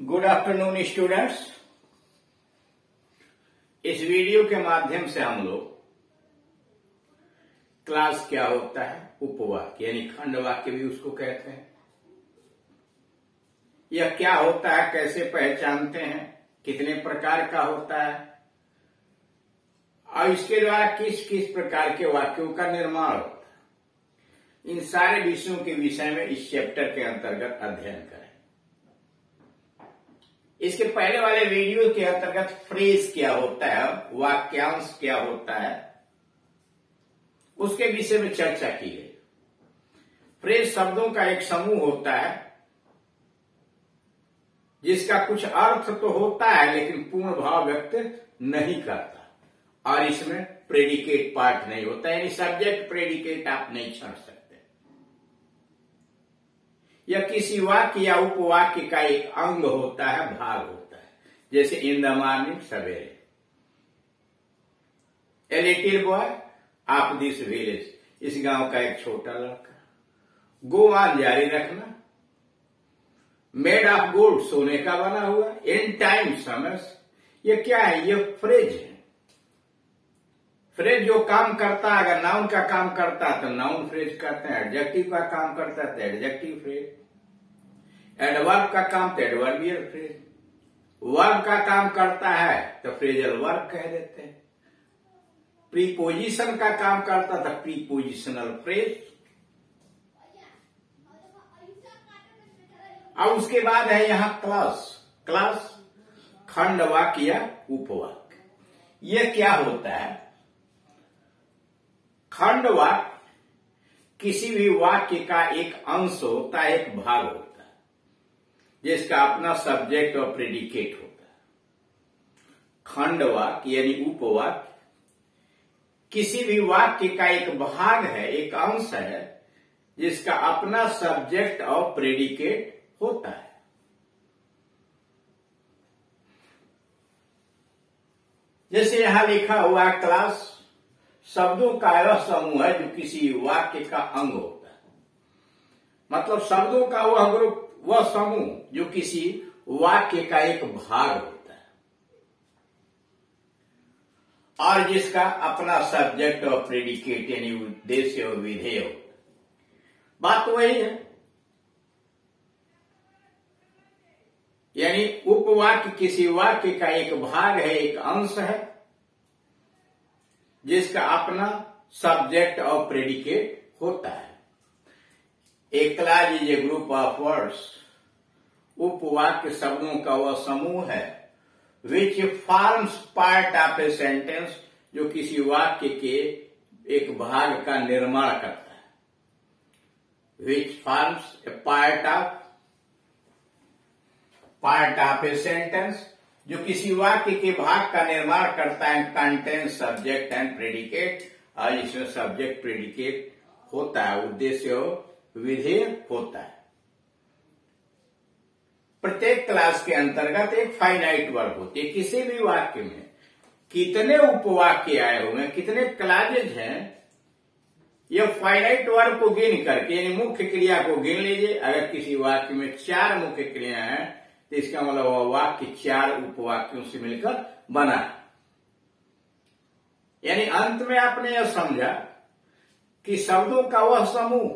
Good afternoon students. इस video के माध्यम से हम लोग क्लास क्या होता है, उपवाक्य यानी खंड वाक्य भी उसको कहते हैं, यह क्या होता है, कैसे पहचानते हैं, कितने प्रकार का होता है और इसके द्वारा किस किस प्रकार के वाक्यों का निर्माण होता है, इन सारे विषयों के विषय में इस चैप्टर के अंतर्गत अध्ययन करें। इसके पहले वाले वीडियो के अंतर्गत फ्रेज क्या होता है, वाक्यांश क्या होता है, उसके विषय में चर्चा की गई। फ्रेज शब्दों का एक समूह होता है जिसका कुछ अर्थ तो होता है लेकिन पूर्ण भाव व्यक्त नहीं करता और इसमें प्रेडिकेट पार्ट नहीं होता, यानी सब्जेक्ट प्रेडिकेट आप नहीं छाड़ सकते। यह किसी वाक्य या उपवाक्य का एक अंग होता है, भाग होता है। जैसे इन द मॉर्निंग, सवेरे। A little boy of this village, इस गांव का एक छोटा लड़का। गो ऑन, जारी रखना। मेड ऑफ गोल्ड, सोने का बना हुआ। इन टाइम, समय। ये क्या है? ये फ्रेज है। फ्रेज जो काम करता है, अगर नाउन का काम करता है तो नाउन फ्रेज करते हैं, एडजेक्टिव का काम करता है तो एडजेक्टिव फ्रेज, एडवर्ब का काम तो एडवर्बियल फ्रेज, वर्ब का काम करता है तो फ्रेजल वर्ब कह देते हैं, प्रीपोजिशन का काम करता था प्रीपोजिशनल फ्रेज। अब उसके बाद है यहां क्लास। क्लास खंड वाक्य या उपवाक्य। यह क्या होता है? खंड वाक्य किसी भी वाक्य का एक अंश होता है, एक भाग होता है, जिसका अपना सब्जेक्ट और प्रेडिकेट होता है। खंड वाक्य यानी उपवाक्य किसी भी वाक्य का एक भाग है, एक अंश है, जिसका अपना सब्जेक्ट और प्रेडिकेट होता है। जैसे यहां लिखा हुआ है क्लास, शब्दों का वह समूह है जो किसी वाक्य का अंग होता है। मतलब शब्दों का वह ग्रुप, वह समूह जो किसी वाक्य का एक भाग होता है और जिसका अपना सब्जेक्ट और प्रेडिकेट यानी उद्देश्य और विधेय होता है। बात वही है, यानी उपवाक्य किसी वाक्य का एक भाग है, एक अंश है, जिसका अपना सब्जेक्ट और प्रेडिकेट होता है। A clause is a group of words. उपवाक्य शब्दों का वह समूह है which forms part of a sentence, जो किसी वाक्य के एक भाग का निर्माण करता है। Which forms a part of a sentence, जो किसी वाक्य के भाग का निर्माण करता है। कंटेन सब्जेक्ट एंड प्रेडिकेट, और इसमें सब्जेक्ट प्रेडिकेट होता है, उद्देश्य और विधेय होता है। प्रत्येक क्लास के अंतर्गत एक फाइनाइट वर्ब होती है। किसी भी वाक्य में कितने उपवाक्य आए हुए हैं, कितने क्लाजेज हैं, यह फाइनाइट वर्ब को गिन करके यानी मुख्य क्रिया को गिन लीजिए। अगर किसी वाक्य में 4 मुख्य क्रिया हैं तो इसका मतलब वह वाक्य 4 उपवाक्यों से मिलकर बना है। यानी अंत में आपने यह समझा कि शब्दों का वह समूह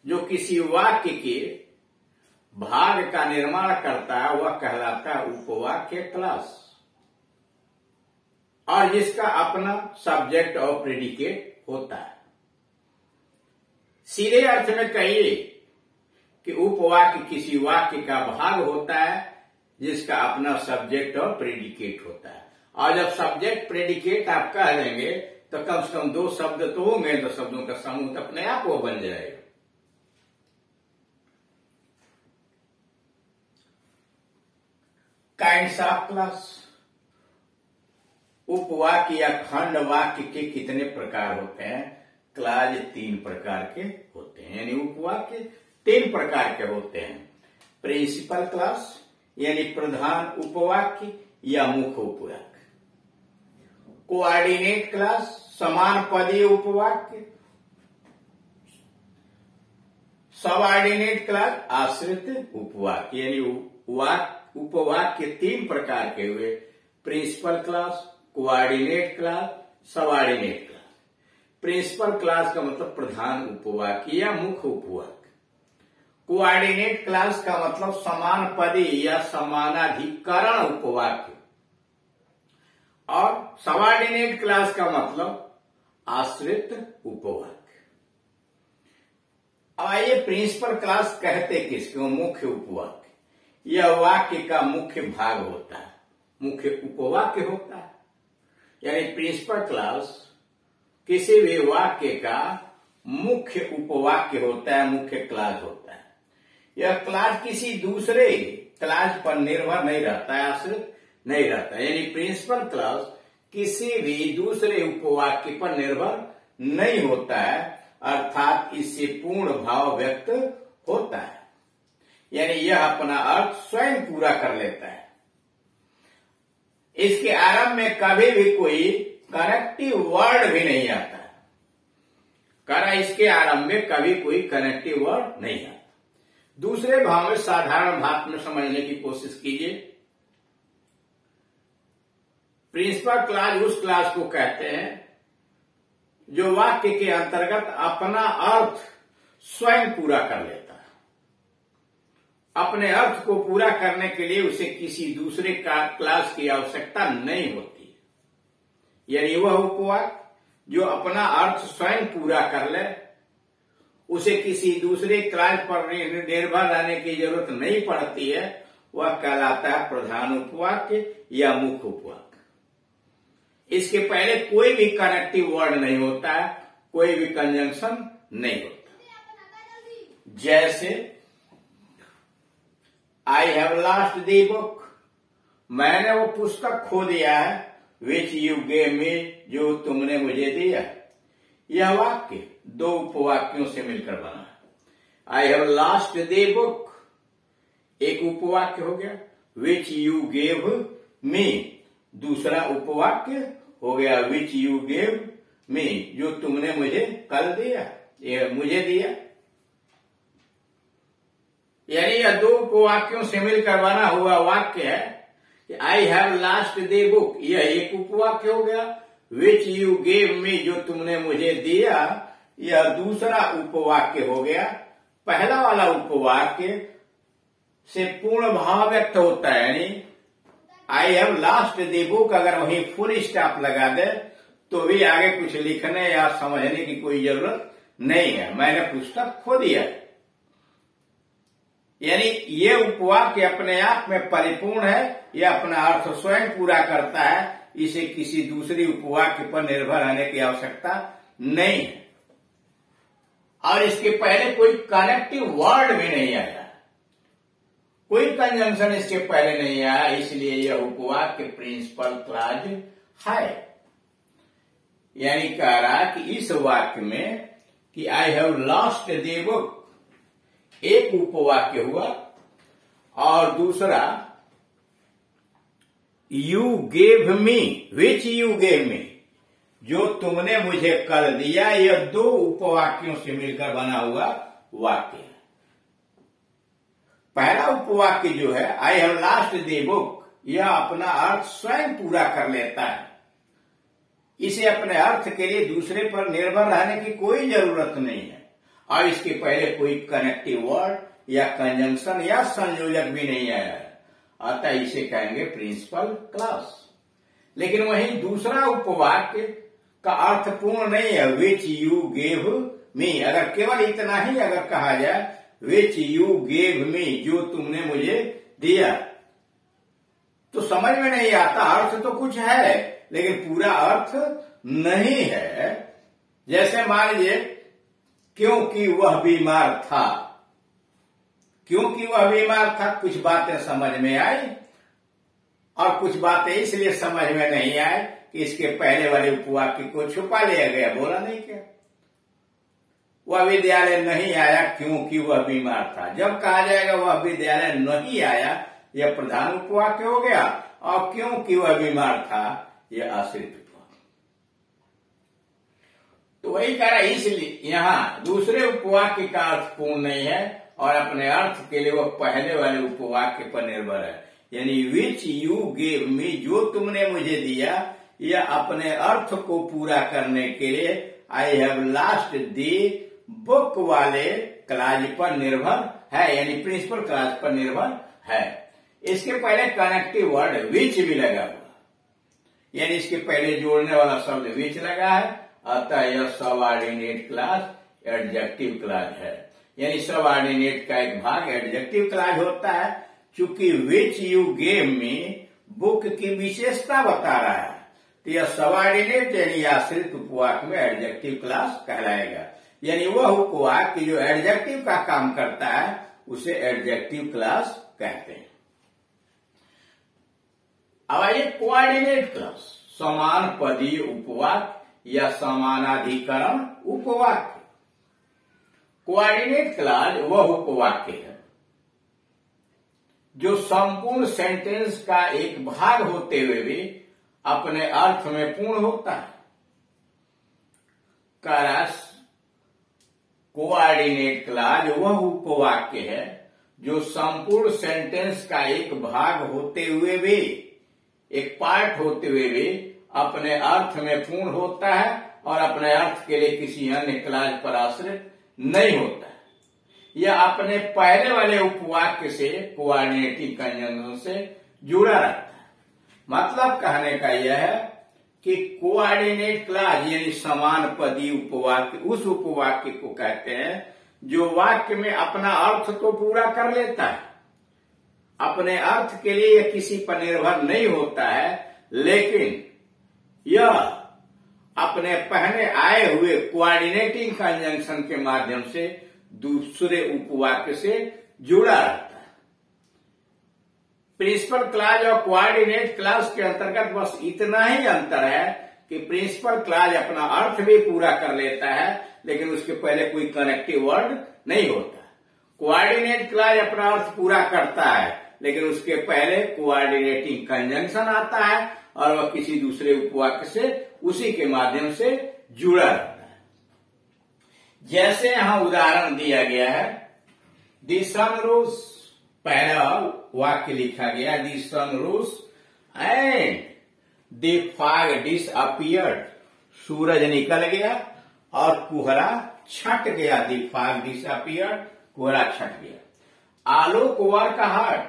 जो किसी वाक्य के भाग का निर्माण करता है वह कहलाता है उपवाक्य, क्लास, और जिसका अपना सब्जेक्ट और प्रेडिकेट होता है। सीधे अर्थ में कहिए कि उपवाक्य किसी वाक्य का भाग होता है जिसका अपना सब्जेक्ट और प्रेडिकेट होता है। और जब सब्जेक्ट प्रेडिकेट आप कह देंगे तो कम से कम 2 शब्द तो होंगे, तो शब्दों का समूह तो अपने आप वो बन जाएगा। Kinds of class. उपवाक्य या खंड वाक्य के कितने प्रकार होते हैं? क्लाज 3 प्रकार के होते हैं, यानी उपवाक्य 3 प्रकार के होते हैं। प्रिंसिपल क्लास यानी प्रधान उपवाक्य या मुख्य उपवाक्य। कोऑर्डिनेट क्लास, समान पदीय उपवाक्य। सबऑर्डिनेट क्लास, आश्रित उपवाक्य यानी उपवाक्य 3 प्रकार के हुए, principal clause, coordinate clause, subordinate clause. Principal clause का मतलब प्रधान उपवाक्य या मुख्य उपवाक्य। कोऑर्डिनेट क्लॉज का मतलब समान पदी या समानाधिकरण उपवाक्य। और सबऑर्डिनेट क्लॉज का मतलब आश्रित उपवाक्य। अब आइए, प्रिंसिपल क्लॉज कहते किसको? मुख्य उपवाक्य। यह वाक्य का मुख्य भाग होता है, मुख्य उपवाक्य होता है। यानी प्रिंसिपल क्लॉज किसी भी वाक्य का मुख्य उपवाक्य होता है, मुख्य क्लॉज होता है। यह क्लॉज किसी दूसरे क्लॉज पर निर्भर नहीं रहता है, आश्रित नहीं रहता। यानी प्रिंसिपल क्लॉज किसी भी दूसरे उपवाक्य पर निर्भर नहीं होता है, अर्थात इससे पूर्ण भाव व्यक्त होता है। यानी यह अपना अर्थ स्वयं पूरा कर लेता है। इसके आरंभ में कभी भी कोई कनेक्टिव वर्ड भी नहीं आता है। इसके आरंभ में कभी कोई कनेक्टिव वर्ड नहीं आता। दूसरे भाव में साधारण भाषा में समझने की कोशिश कीजिए। प्रिंसिपल क्लॉज उस क्लॉज को कहते हैं जो वाक्य के अंतर्गत अपना अर्थ स्वयं पूरा कर लेता है। अपने अर्थ को पूरा करने के लिए उसे किसी दूसरे क्लॉज की आवश्यकता नहीं होती। यानी वह उपवाक्य जो अपना अर्थ स्वयं पूरा कर ले, उसे किसी दूसरे क्लॉज पर निर्भर रहने की जरूरत नहीं पड़ती है, वह कहलाता है प्रधान उपवाक्य या मुख्य उपवाक्य। इसके पहले कोई भी कनेक्टिव वर्ड नहीं होता है, कोई भी कंजंक्शन नहीं होता। जैसे I have lost the book, मैंने वो पुस्तक खो दिया है, विच यू गेव मी, जो तुमने मुझे दिया। यह वाक्य 2 उपवाक्यों से मिलकर बना है। I have lost the book एक उपवाक्य हो गया, विच यू गेव मी दूसरा उपवाक्य हो गया, विच यू गेव मी, जो तुमने मुझे कल दिया, ये मुझे दिया। यानी यह 2 उपवाक्यों से मिलकर बना हुआ वाक्य है कि I have lost the book, यह एक उपवाक्य हो गया। विच यू गेव मी, जो तुमने मुझे दिया, यह दूसरा उपवाक्य हो गया। पहला वाला उपवाक्य से पूर्ण भाव व्यक्त होता है। यानी I have lost the book, अगर वहीं फुल स्टॉप लगा दे तो भी आगे कुछ लिखने या समझने की कोई जरूरत नहीं है, मैंने पुस्तक खो दिया। यानी ये उपवाक्य अपने आप में परिपूर्ण है, यह अपना अर्थ स्वयं पूरा करता है, इसे किसी दूसरी उपवाक्य पर निर्भर रहने की आवश्यकता नहीं है। और इसके पहले कोई कनेक्टिव वर्ड भी नहीं आया, कोई कंजंक्शन इसके पहले नहीं आया, इसलिए यह उपवाक्य प्रिंसिपल क्लॉज है। यानी कह रहा कि इस वाक्य में कि I have lost the book एक उपवाक्य हुआ, और दूसरा you gave me, which you gave me, जो तुमने मुझे कल दिया, यह 2 उपवाक्यों से मिलकर बना हुआ वाक्य है। पहला उपवाक्य जो है I have lost the book, यह अपना अर्थ स्वयं पूरा कर लेता है, इसे अपने अर्थ के लिए दूसरे पर निर्भर रहने की कोई जरूरत नहीं है, और इसके पहले कोई कनेक्टिव वर्ड या कंजंक्शन या संयोजक भी नहीं आया है, अतः इसे कहेंगे प्रिंसिपल क्लॉज। लेकिन वहीं दूसरा उपवाक्य का अर्थ पूर्ण नहीं है, विच यू गेव मी। अगर केवल इतना ही अगर कहा जाए विच यू गेव मी, जो तुमने मुझे दिया, तो समझ में नहीं आता। अर्थ तो कुछ है लेकिन पूरा अर्थ नहीं है। जैसे मान लीजिए क्योंकि वह बीमार था, क्योंकि वह बीमार था, कुछ बातें समझ में आई और कुछ बातें इसलिए समझ में नहीं आए कि इसके पहले वाले उपवाक्य को छुपा लिया गया, बोला नहीं क्या। वह विद्यालय नहीं आया क्योंकि वह बीमार था, जब कहा जाएगा वह विद्यालय नहीं आया, यह प्रधान उपवाक्य हो गया, और क्योंकि वह बीमार था यह आश्रित उपवाक्य। तो वही कह रहा, इसलिए यहां दूसरे उपवाक्य का अर्थ पूर्ण नहीं है और अपने अर्थ के लिए वह पहले वाले उपवाक्य पर निर्भर है। यानी विच यू गेव मी, जो तुमने मुझे दिया, यह अपने अर्थ को पूरा करने के लिए I have last the book वाले क्लाज पर निर्भर है, यानी प्रिंसिपल क्लाज पर निर्भर है। इसके पहले कनेक्टिव वर्ड विच भी लगा हुआ, यानी इसके पहले जोड़ने वाला शब्द विच लगा है, अतः यह सबऑर्डिनेट क्लाज एडजेक्टिव क्लाज है। यानी सबऑर्डिनेट का एक भाग एडजेक्टिव क्लाज होता है। चूंकि which you gave me book की विशेषता बता रहा है, तो यह सबऑर्डिनेट यानी आश्रित उपवाक्य में एडजेक्टिव क्लास कहलाएगा। यानी वह उपवाक्य जो एडजेक्टिव का काम करता है उसे एडजेक्टिव क्लास कहते हैं। अब आइए कोऑर्डिनेट क्लास, समान पदीय उपवाक्य या समानाधिकरण उपवाक्य। कोऑर्डिनेट क्लास वह उपवाक्य है जो संपूर्ण सेंटेंस का एक भाग होते हुए भी अपने अर्थ में पूर्ण होता है। कोऑर्डिनेट क्लाज वह उपवाक्य है जो संपूर्ण सेंटेंस का एक भाग होते हुए भी, एक पार्ट होते हुए भी अपने अर्थ में पूर्ण होता है और अपने अर्थ के लिए किसी अन्य क्लाज पर आश्रित नहीं होता है। यह अपने पहले वाले उपवाक्य से कोऑर्डिनेटिंग कंजंक्शन से जुड़ा रहता है। मतलब कहने का यह है कि कोऑर्डिनेट क्लाज यानी समान पदी उपवाक्य उस उपवाक्य को कहते हैं जो वाक्य में अपना अर्थ तो पूरा कर लेता है, अपने अर्थ के लिए यह किसी पर निर्भर नहीं होता है, लेकिन यह अपने पहले आए हुए कोऑर्डिनेटिंग कंजंक्शन के माध्यम से दूसरे उपवाक्य से जुड़ा रहता है। प्रिंसिपल क्लाज और कोऑर्डिनेट क्लाज के अंतर्गत बस इतना ही अंतर है कि प्रिंसिपल क्लाज अपना अर्थ भी पूरा कर लेता है, लेकिन उसके पहले कोई कनेक्टिव वर्ड नहीं होता। कोऑर्डिनेट क्लाज अपना अर्थ पूरा करता है, लेकिन उसके पहले कोऑर्डिनेटिंग कंजंक्शन आता है और वह किसी दूसरे उपवाक्य से उसी के माध्यम से जुड़ा रहता है। जैसे यहां उदाहरण दिया गया है, दी सन रोज, पहला वाक्य लिखा गया दी सन रोज एंड द फॉग डिसअपीयर्ड, सूरज निकल गया और कुहरा छट गया। दी फॉग डिसअपीयर्ड, कुहरा छट गया। आलोक वर्क हार्ड,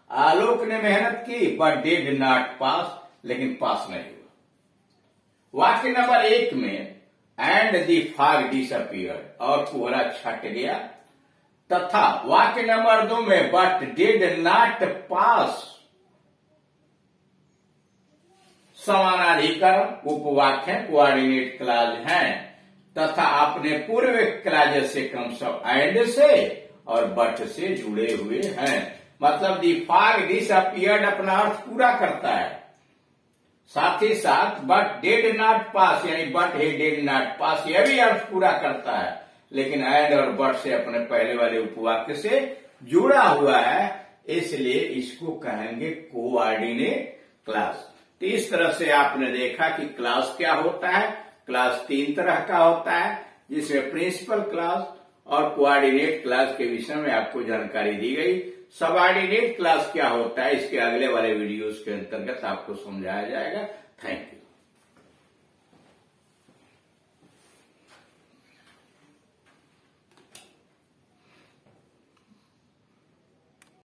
आलोक ने मेहनत की, बट डिड नॉट पास, लेकिन पास नहीं हुआ। वाक्य नंबर 1 में एंड दी फॉग डिसअपीयर्ड और कुहरा छट गया, तथा वाक्य नंबर 2 में बट डिड नॉट पास समानाधिकरण उपवाक्य कोऑर्डिनेट क्लाज हैं तथा अपने पूर्व क्लाज से क्रमशः एंड से और बट से जुड़े हुए हैं। मतलब दी फॉग डिसअपीयर्ड अपना अर्थ पूरा करता है, साथ ही साथ बट डिड नॉट पास यानी but he did not pass यह भी अर्थ पूरा करता है, लेकिन एंड और बट से अपने पहले वाले उपवाक्य से जुड़ा हुआ है, इसलिए इसको कहेंगे कोऑर्डिनेट क्लास। तो इस तरह से आपने देखा कि क्लास क्या होता है। क्लास 3 तरह का होता है, जिसमें प्रिंसिपल क्लास और कोऑर्डिनेट क्लास के विषय में आपको जानकारी दी गई। सबऑर्डिनेट क्लास क्या होता है इसके अगले वाले वीडियोस के अंतर्गत आपको समझाया जाएगा। Thank you.